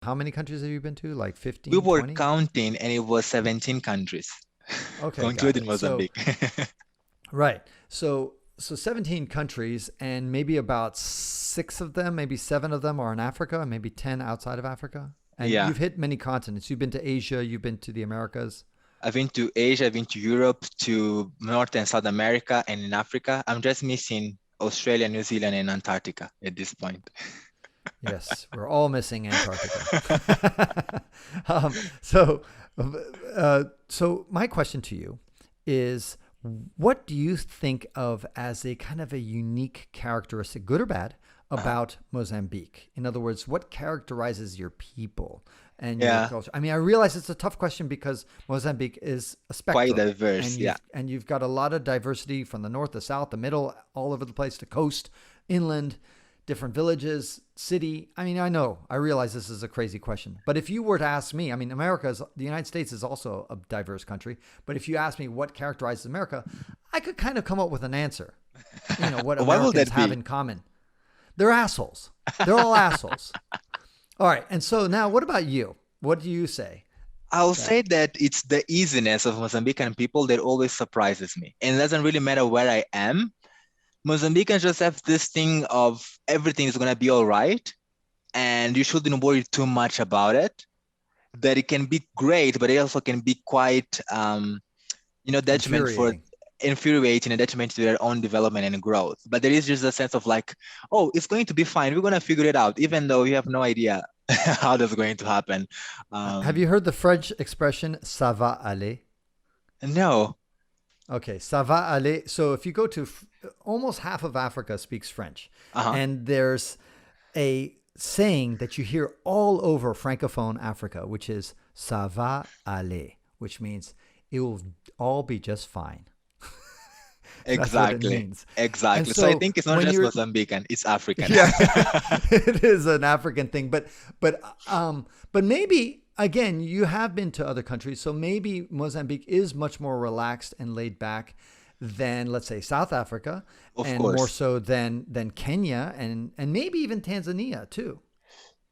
How many countries have you been to? Like We 15, were 20? counting and it was 17 countries, Okay, got including it. So, Mozambique. right. So 17 countries and maybe about 6 of them, maybe 7 of them are in Africa and maybe 10 outside of Africa. And Yeah. you've hit many continents. You've been to Asia, you've been to the Americas. I've been to Asia, I've been to Europe, to North and South America, and in Africa. I'm just missing Australia, New Zealand, and Antarctica at this point. Yes, we're all missing Antarctica. um, so, so my question to you is, what do you think of as a kind of a unique characteristic, good or bad, Uh-huh. about Mozambique? In other words, what characterizes your people and your Yeah, culture? I mean, I realize it's a tough question because Mozambique is a quite spectrum, diverse. and Yeah. you've got a lot of diversity from the north, the south, the middle, all over the place, the coast, inland, different villages, city. I mean, I realize this is a crazy question, but if you were to ask me, I mean, the United States is also a diverse country, but if you ask me what characterizes America, I could kind of come up with an answer. What What will Americans that have be? in common. They're assholes. They're all assholes. All right. And so now what about you? What do you say I'll that say that it's the easiness of Mozambican people that always surprises me. And it doesn't really matter where I am. Mozambicans just have this thing of everything is gonna be all right, and you shouldn't worry too much about it. That it can be great, but it also can be quite detriment for infuriating? infuriating and detriment to their own development and growth. But there is just a sense of like, oh, it's going to be fine. We're gonna figure it out, even though you have no idea how that's going to happen. Have Um, you heard the French expression "ça va aller"? no. Okay, ça va aller. So if you go to almost half of Africa speaks French, Uh-huh. and there's a saying that you hear all over Francophone Africa, which is "ça va aller," which means it will all be just fine. That's what it Exactly. means. And Exactly. So I so think it's not when just you're Mozambican, it's African. yeah, it is an African thing, but maybe again you have been to other countries, so maybe Mozambique is much more relaxed and laid back than let's say South Africa, Of and more course. so than Kenya and maybe even Tanzania too.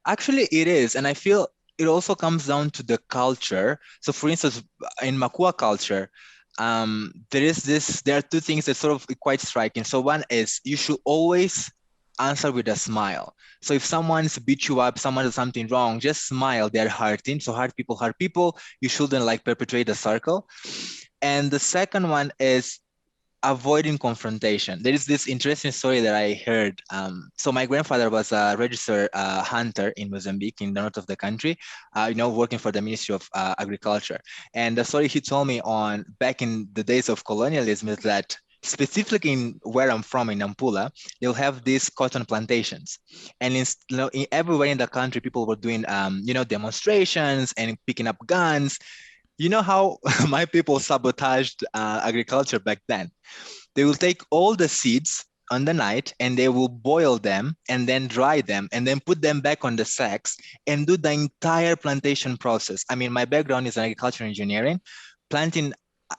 Actually, it is. And I feel it also comes down to the culture. So, for instance, in Makua culture, there are two things that sort of quite striking. So, one is you should always answer with a smile. So, if someone's beat you up, someone does something wrong, just smile. They're hurting. So, hurt people hurt people. You shouldn't like perpetuate the circle. And the second one is avoiding confrontation. There is this interesting story that I heard. So my grandfather was a registered hunter in Mozambique, in the north of the country, working for the Ministry of Agriculture. And the story he told me on back in the days of colonialism is that specifically in where I'm from in Nampula, they'll have these cotton plantations. And everywhere in the country, people were doing, demonstrations and picking up guns. You know how my people sabotaged agriculture back then? They will take all the seeds on the night and they will boil them and then dry them and then put them back on the sacks and do the entire plantation process. I mean, my background is in agricultural engineering. Planting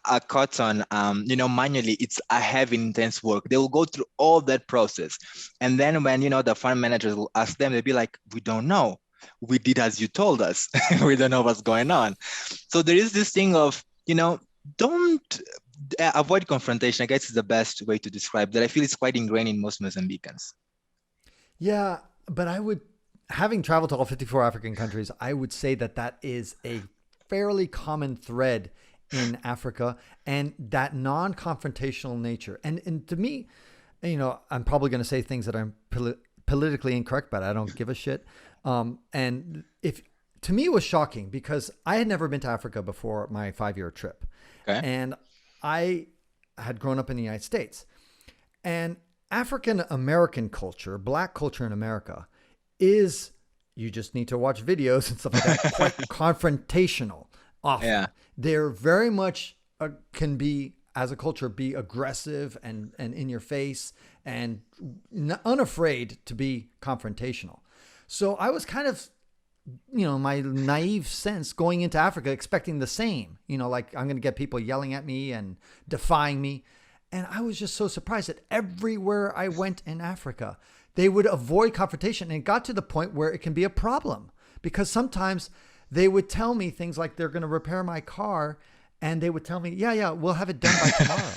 a cotton, manually, it's a heavy, intense work. They will go through all that process. And then when, the farm managers will ask them, they'll be like, we don't know. We did as you told us. We don't know what's going on. So there is this thing of, don't avoid confrontation. I guess is the best way to describe that. I feel it's quite ingrained in most Mozambicans. Yeah, but having traveled to all 54 African countries, I would say that that is a fairly common thread in Africa and that non-confrontational nature. And to me, I'm probably going to say things that are politically incorrect, but I don't give a shit. And if to me it was shocking because I had never been to Africa before my 5-year trip, Okay. and I had grown up in the United States. And African American culture, black culture in America, is, you just need to watch videos and stuff like that, quite confrontational Yeah. often. They're very much, can be, as a culture, be aggressive and in your face and unafraid to be confrontational. So I was kind of, my naive sense going into Africa expecting the same, like I'm going to get people yelling at me and defying me. And I was just so surprised that everywhere I went in Africa, they would avoid confrontation. And it got to the point where it can be a problem because sometimes they would tell me things like they're going to repair my car, and they would tell me, yeah, we'll have it done by tomorrow.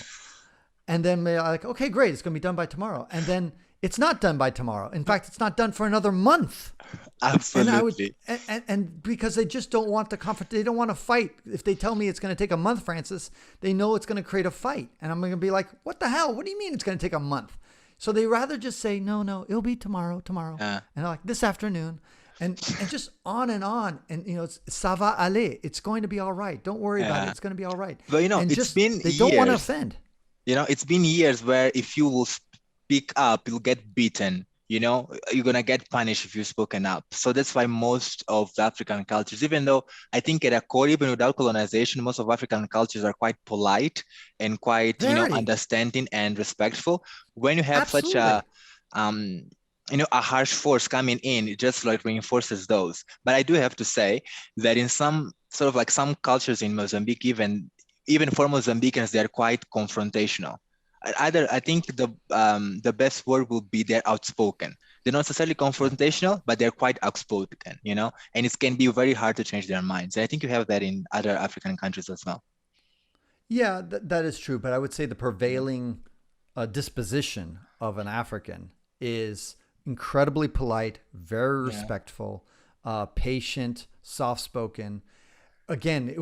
And then they're like, okay, great, it's going to be done by tomorrow. And then it's not done by tomorrow. In fact, it's not done for another month. Absolutely. And because they just don't want the conflict, they don't want to fight. If they tell me it's going to take a month, Francis, they know it's going to create a fight. And I'm going to be like, what the hell? What do you mean it's going to take a month? So they rather just say, no, it'll be tomorrow. And they're like, this afternoon. And just on. And, it's ça va aller. It's going to be all right. Don't worry about it. It's going to be all right. But, and it's been they years. don't want to offend. It's been years where if you will speak up, you'll get beaten. You're going to get punished if you've spoken up. So that's why most of the African cultures, even though I think at a core, even without colonization, most of African cultures are quite polite and quite, understanding and respectful. When you have such a harsh force coming in, it just like reinforces those. But I do have to say that in some sort of like some cultures in Mozambique, even for Mozambicans, they are quite confrontational. I think the best word will be they're outspoken. They're not necessarily confrontational, but they're quite outspoken, and it can be very hard to change their minds. And I think you have that in other African countries as well. Yeah, that is true. But I would say the prevailing disposition of an African is incredibly polite, very respectful, patient, soft-spoken. Again,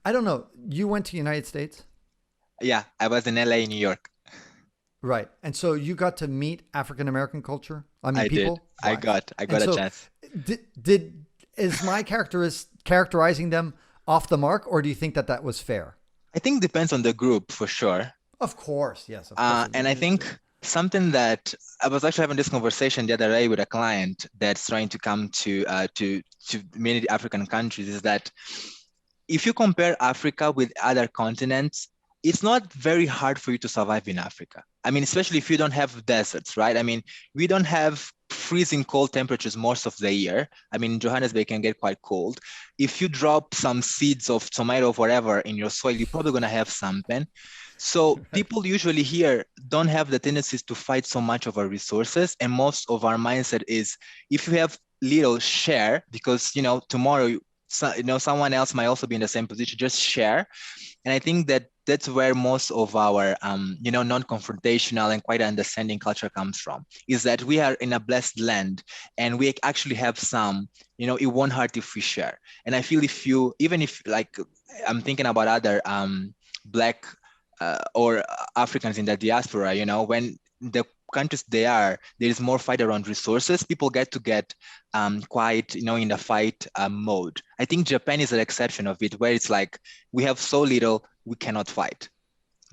I don't know, you went to the United States? Yeah, I was in LA, New York. Right. And so you got to meet African-American culture? People? Did. I got a chance. Is my characterizing them off the mark, or do you think that was fair? I think it depends on the group for sure. Of course, yes. Of course and I think something that I was actually having this conversation the other day with a client that's trying to come to many African countries is that if you compare Africa with other continents, it's not very hard for you to survive in Africa. Especially if you don't have deserts, right? We don't have freezing cold temperatures most of the year. Johannesburg can get quite cold. If you drop some seeds of tomato or whatever in your soil, you're probably going to have something. So people usually here don't have the tendencies to fight so much of our resources. And most of our mindset is if you have little, share, because, tomorrow, someone else might also be in the same position, just share. And I think that's where most of our, non-confrontational and quite understanding culture comes from, is that we are in a blessed land and we actually have some, it won't hurt if we share. And I feel even if I'm thinking about other Black or Africans in the diaspora, when the countries there is more fight around resources, people get quite, in the fight mode. I think Japan is an exception of it, where it's like, we have so little, we cannot fight,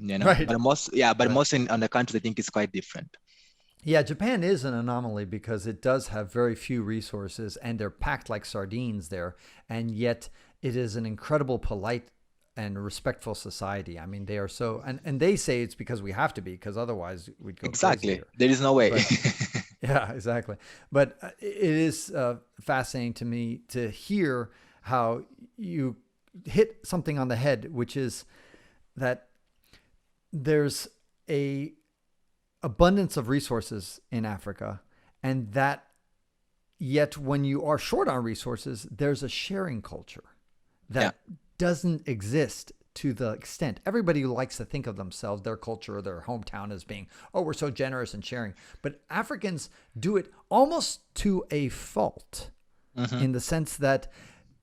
Right. But most on the countries, I think it's quite different. Yeah, Japan is an anomaly because it does have very few resources and they're packed like sardines there. And yet it is an incredible polite and respectful society. They are so, and they say it's because we have to be, because otherwise we'd go exactly. There is no way. Yeah, exactly. But it is fascinating to me to hear how you hit something on the head, which is that there's a abundance of resources in Africa, and that yet when you are short on resources, there's a sharing culture that doesn't exist to the extent. Everybody likes to think of themselves, their culture, or their hometown as being, oh, we're so generous and sharing. But Africans do it almost to a fault, in the sense that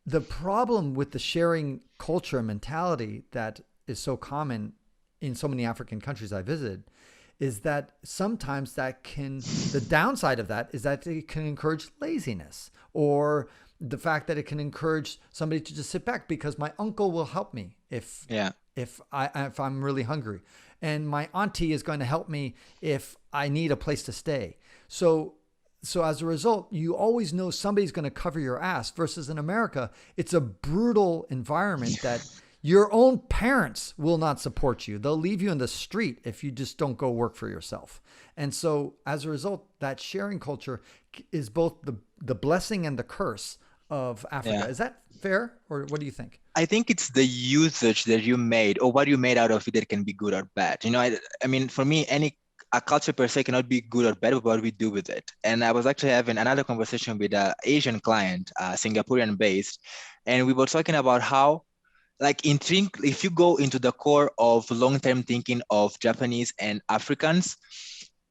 the problem with the sharing culture and mentality that is so common in so many African countries I visited is that sometimes the downside of that is that it can encourage laziness, or the fact that it can encourage somebody to just sit back because my uncle will help me if I'm really hungry, and my auntie is going to help me if I need a place to stay. So as a result, you always know somebody's going to cover your ass, versus in America, it's a brutal environment that your own parents will not support you. They'll leave you in the street if you just don't go work for yourself. And so as a result, that sharing culture is both the blessing and the curse of Africa. Yeah. Is that fair, or what do you think? I think it's the usage that you made, or what you made out of it, that can be good or bad. I mean, for me, any a culture per se cannot be good or bad, but what we do with it. And I was actually having another conversation with an Asian client, Singaporean based, and we were talking about how, like, if you go into the core of long-term thinking of Japanese and Africans,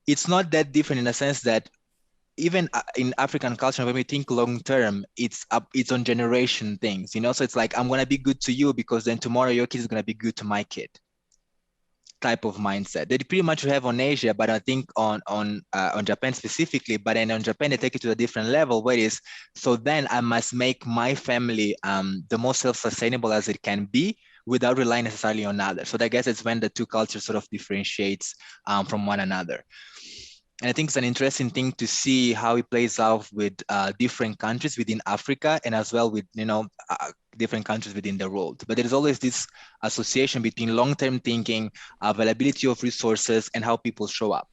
it's not that different in the sense that even in African culture, when we think long term, it's on generation things, you know. So it's like, I'm gonna be good to you because then tomorrow your kid is gonna be good to my kid, type of mindset. They pretty much have on Asia, but I think on Japan specifically. But then on Japan, they take it to a different level, where it is, so then I must make my family the most self-sustainable as it can be, without relying necessarily on others. So I guess it's when the two cultures sort of differentiates from one another. And I think it's an interesting thing to see how it plays out with different countries within Africa, and as well with, different countries within the world. But there's always this association between long-term thinking, availability of resources, and how people show up.